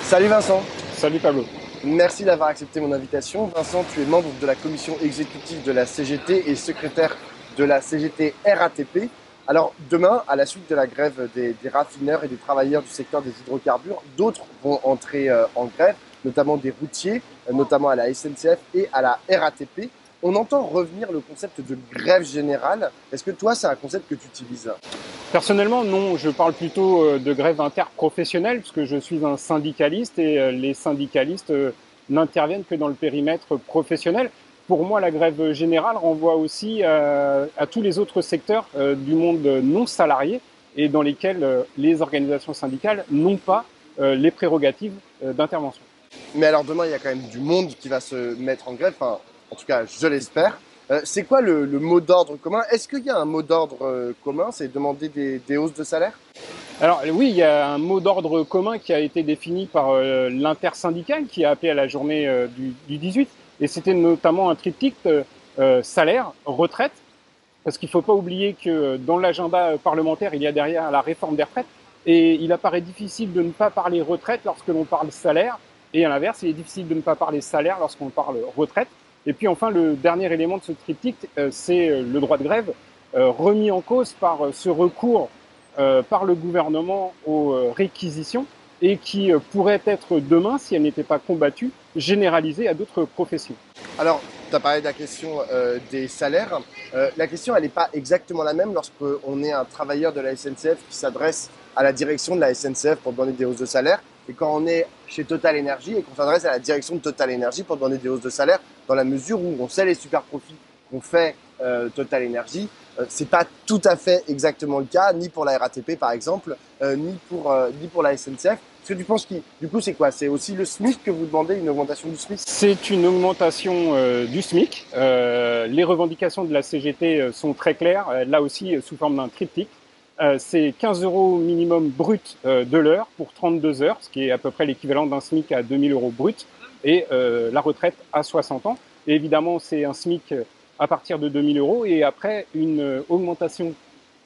Salut Vincent, Salut Pablo. merci d'avoir accepté mon invitation. Vincent, tu es membre de la commission exécutive de la CGT et secrétaire de la CGT RATP. Alors demain, à la suite de la grève des raffineurs et des travailleurs du secteur des hydrocarbures, d'autres vont entrer en grève, notamment des routiers, notamment à la SNCF et à la RATP. On entend revenir le concept de grève générale. Est-ce que toi, c'est un concept que tu utilises? Personnellement, non, je parle plutôt de grève interprofessionnelle, parce que je suis un syndicaliste et les syndicalistes n'interviennent que dans le périmètre professionnel. Pour moi, la grève générale renvoie aussi à tous les autres secteurs du monde non salarié et dans lesquels les organisations syndicales n'ont pas les prérogatives d'intervention. Mais alors demain, il y a quand même du monde qui va se mettre en grève, enfin, en tout cas, je l'espère. C'est quoi le mot d'ordre commun? Est-ce qu'il y a un mot d'ordre commun? C'est demander des hausses de salaire? Alors oui, il y a un mot d'ordre commun qui a été défini par l'intersyndicale qui a appelé à la journée du 18. Et c'était notamment un triptyque salaire, retraite, parce qu'il ne faut pas oublier que dans l'agenda parlementaire, il y a derrière la réforme des retraites. Et il apparaît difficile de ne pas parler retraite lorsque l'on parle salaire. Et à l'inverse, il est difficile de ne pas parler salaire lorsqu'on parle retraite. Et puis enfin, le dernier élément de ce triptyque, c'est le droit de grève, remis en cause par ce recours par le gouvernement aux réquisitions et qui pourrait être demain, si elle n'était pas combattue, généralisée à d'autres professions. Alors, tu as parlé de la question des salaires. La question, elle n'est pas exactement la même lorsqu'on est un travailleur de la SNCF qui s'adresse à la direction de la SNCF pour demander des hausses de salaire, et quand on est chez Total Energy et qu'on s'adresse à la direction de Total Energy pour demander des hausses de salaire, dans la mesure où on sait les super profits qu'ont fait Total Energy. C'est pas tout à fait exactement le cas, ni pour la RATP par exemple, ni pour la SNCF. Est-ce que tu penses que du coup c'est quoi? C'est aussi le SMIC que vous demandez, une augmentation du SMIC? C'est une augmentation du SMIC. Les revendications de la CGT sont très claires, là aussi sous forme d'un triptyque. C'est 15 euros minimum brut de l'heure pour 32 heures, ce qui est à peu près l'équivalent d'un SMIC à 2000 euros brut, et la retraite à 60 ans. Et évidemment, c'est un SMIC à partir de 2000 euros et après une augmentation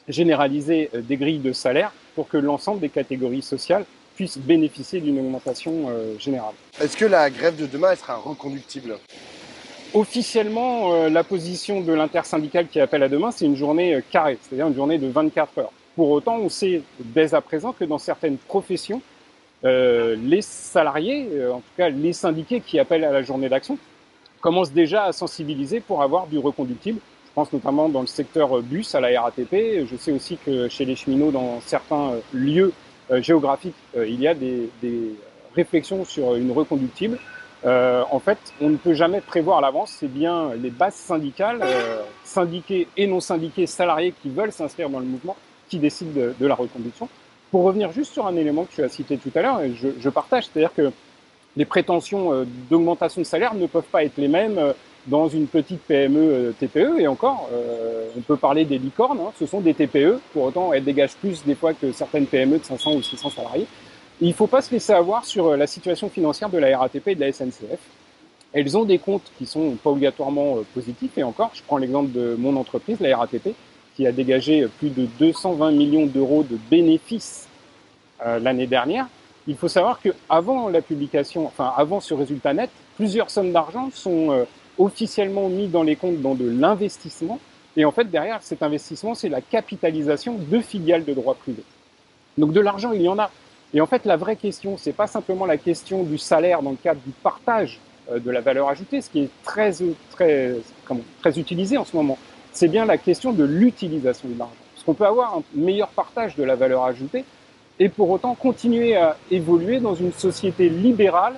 généralisée des grilles de salaire pour que l'ensemble des catégories sociales puissent bénéficier d'une augmentation générale. Est-ce que la grève de demain elle sera reconductible? Officiellement, la position de l'intersyndicale qui appelle à demain, c'est une journée carrée, c'est-à-dire une journée de 24 heures. Pour autant, on sait dès à présent que dans certaines professions, les salariés, en tout cas les syndiqués qui appellent à la journée d'action, commencent déjà à sensibiliser pour avoir du reconductible. Je pense notamment dans le secteur bus à la RATP. Je sais aussi que chez les cheminots, dans certains lieux géographiques, il y a des réflexions sur une reconductible. En fait, on ne peut jamais prévoir à l'avance. C'est bien les bases syndicales, syndiqués et non syndiqués, salariés qui veulent s'inscrire dans le mouvement, qui décident de la reconduction. Pour revenir juste sur un élément que tu as cité tout à l'heure, et je partage, c'est-à-dire que les prétentions d'augmentation de salaire ne peuvent pas être les mêmes dans une petite PME, TPE, et encore, on peut parler des licornes, hein, ce sont des TPE, pour autant elles dégagent plus des fois que certaines PME de 500 ou 600 salariés. Et il ne faut pas se laisser avoir sur la situation financière de la RATP et de la SNCF. Elles ont des comptes qui sont pas obligatoirement positifs, et encore, je prends l'exemple de mon entreprise, la RATP, qui a dégagé plus de 220 millions d'euros de bénéfices l'année dernière. Il faut savoir qu'avant la publication, enfin avant ce résultat net, plusieurs sommes d'argent sont officiellement mises dans les comptes dans de l'investissement. Et en fait, derrière cet investissement, c'est la capitalisation de filiales de droit privé. Donc de l'argent, il y en a. Et en fait, la vraie question, c'est pas simplement la question du salaire dans le cadre du partage de la valeur ajoutée, ce qui est très utilisé en ce moment. C'est bien la question de l'utilisation de l'argent. Parce qu'on peut avoir un meilleur partage de la valeur ajoutée et pour autant continuer à évoluer dans une société libérale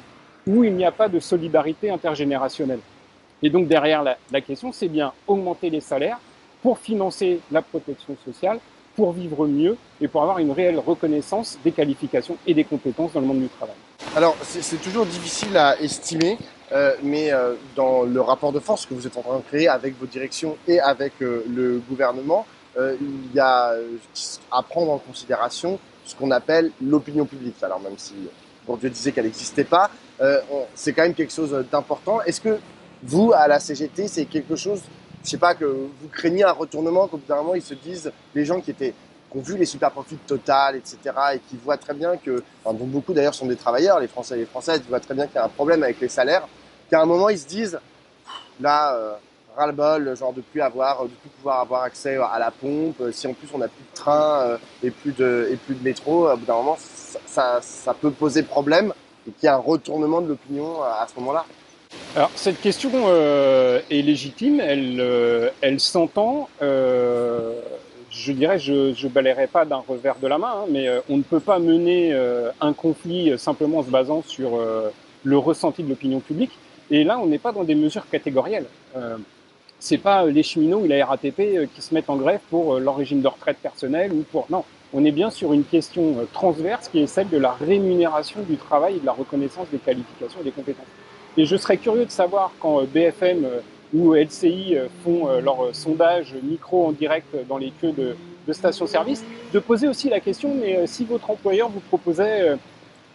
où il n'y a pas de solidarité intergénérationnelle. Et donc derrière la question, c'est bien augmenter les salaires pour financer la protection sociale, pour vivre mieux et pour avoir une réelle reconnaissance des qualifications et des compétences dans le monde du travail. Alors, c'est toujours difficile à estimer, mais dans le rapport de force que vous êtes en train de créer avec vos directions et avec le gouvernement, il y a à prendre en considération ce qu'on appelle l'opinion publique. Alors, même si Bourdieu disait qu'elle n'existait pas, c'est quand même quelque chose d'important. Est-ce que vous, à la CGT, c'est quelque chose, je sais pas, que vous craignez un retournement, qu'au bout d'un moment, ils se disent, les gens qui étaient qui ont vu les super profits de Total, etc., et qui voient très bien que, enfin, dont beaucoup d'ailleurs sont des travailleurs, les Français et les Françaises, qui voient très bien qu'il y a un problème avec les salaires, qu'à un moment ils se disent, là, ras-le-bol, genre de plus pouvoir avoir accès à la pompe, si en plus on n'a plus de train et plus de métro, au bout d'un moment, ça peut poser problème et qu'il y a un retournement de l'opinion à ce moment-là. Alors, cette question est légitime, elle s'entend. Je dirais, je balayerai pas d'un revers de la main, hein, mais on ne peut pas mener un conflit simplement en se basant sur le ressenti de l'opinion publique. Et là, on n'est pas dans des mesures catégorielles. C'est pas les cheminots ou la RATP qui se mettent en grève pour leur régime de retraite personnel ou pour... Non, on est bien sur une question transverse qui est celle de la rémunération du travail et de la reconnaissance des qualifications et des compétences. Et je serais curieux de savoir quand BFM ou LCI font leur sondage micro en direct dans les queues de stations-service, de poser aussi la question, mais si votre employeur vous proposait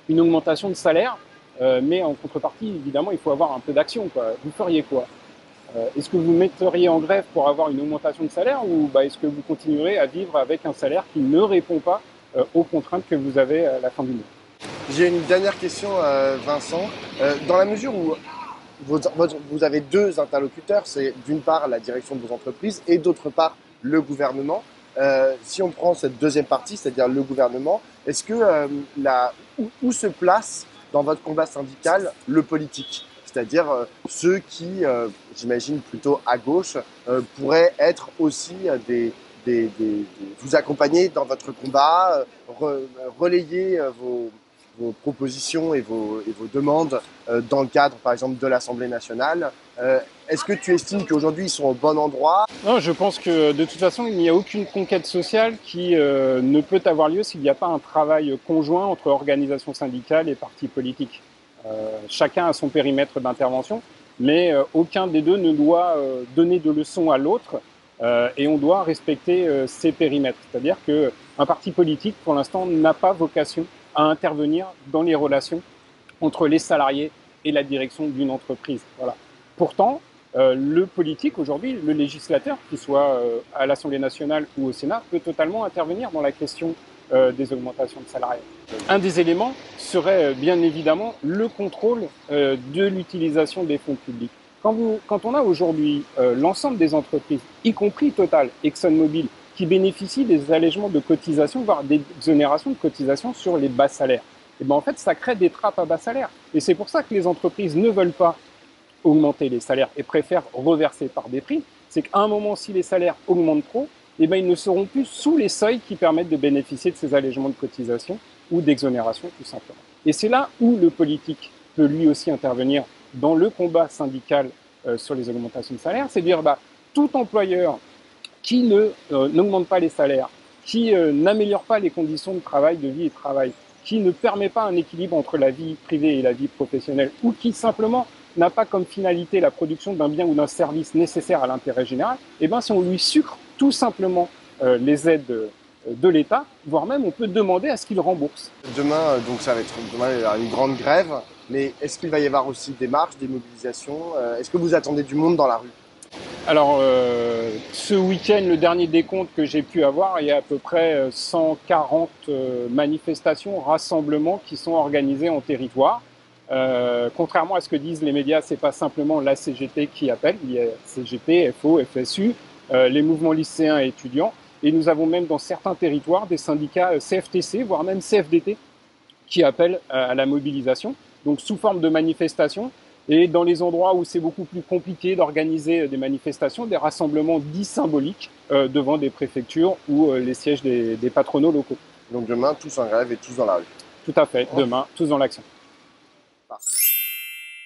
une augmentation de salaire, mais en contrepartie, évidemment, il faut avoir un peu d'action, quoi. Vous feriez quoi? Est-ce que vous metteriez en grève pour avoir une augmentation de salaire ou est-ce que vous continuerez à vivre avec un salaire qui ne répond pas aux contraintes que vous avez à la fin du mois? J'ai une dernière question, Vincent. Dans la mesure où vous avez deux interlocuteurs, c'est d'une part la direction de vos entreprises et d'autre part le gouvernement. Si on prend cette deuxième partie, c'est-à-dire le gouvernement, est-ce que où se place dans votre combat syndical le politique? C'est-à-dire ceux qui, j'imagine plutôt à gauche, pourraient être aussi vous accompagner dans votre combat, relayer vos propositions et vos demandes dans le cadre, par exemple, de l'Assemblée nationale. Est-ce que tu estimes qu'aujourd'hui, ils sont au bon endroit? Non, je pense que de toute façon, il n'y a aucune conquête sociale qui ne peut avoir lieu s'il n'y a pas un travail conjoint entre organisations syndicales et partis politiques. Chacun a son périmètre d'intervention, mais aucun des deux ne doit donner de leçons à l'autre et on doit respecter ces périmètres. C'est-à-dire qu'un parti politique, pour l'instant, n'a pas vocation à intervenir dans les relations entre les salariés et la direction d'une entreprise. Voilà. Pourtant, le politique aujourd'hui, le législateur, qu'il soit à l'Assemblée nationale ou au Sénat, peut totalement intervenir dans la question des augmentations de salariés. Un des éléments serait bien évidemment le contrôle de l'utilisation des fonds publics. Quand on a aujourd'hui l'ensemble des entreprises, y compris Total, ExxonMobil, qui bénéficient des allègements de cotisations, voire des exonérations de cotisations sur les bas salaires, et ben en fait, ça crée des trappes à bas salaires. Et c'est pour ça que les entreprises ne veulent pas augmenter les salaires et préfèrent reverser par des primes. C'est qu'à un moment, si les salaires augmentent trop, eh ben, ils ne seront plus sous les seuils qui permettent de bénéficier de ces allègements de cotisation ou d'exonération, tout simplement. Et c'est là où le politique peut lui aussi intervenir dans le combat syndical sur les augmentations de salaire. C'est dire, tout employeur qui n'augmente pas les salaires, qui n'améliore pas les conditions de travail, de vie et de travail, qui ne permet pas un équilibre entre la vie privée et la vie professionnelle, ou qui simplement n'a pas comme finalité la production d'un bien ou d'un service nécessaire à l'intérêt général, eh ben, si on lui sucre tout simplement les aides de l'État, voire même on peut demander à ce qu'il rembourse. Demain, donc ça va être une grande grève, mais est-ce qu'il va y avoir aussi des marches, des mobilisations? Est-ce que vous attendez du monde dans la rue? Alors, ce week-end, le dernier décompte que j'ai pu avoir, il y a à peu près 140 manifestations, rassemblements qui sont organisés en territoire. Contrairement à ce que disent les médias, c'est pas simplement la CGT qui appelle, il y a CGT, FO, FSU, les mouvements lycéens et étudiants, et nous avons même dans certains territoires des syndicats CFTC, voire même CFDT, qui appellent à la mobilisation, donc sous forme de manifestation, et dans les endroits où c'est beaucoup plus compliqué d'organiser des manifestations, des rassemblements dits symboliques devant des préfectures ou les sièges des patronaux locaux. Donc demain, tous en grève et tous dans la rue. Tout à fait, demain, tous dans l'action. Parfait.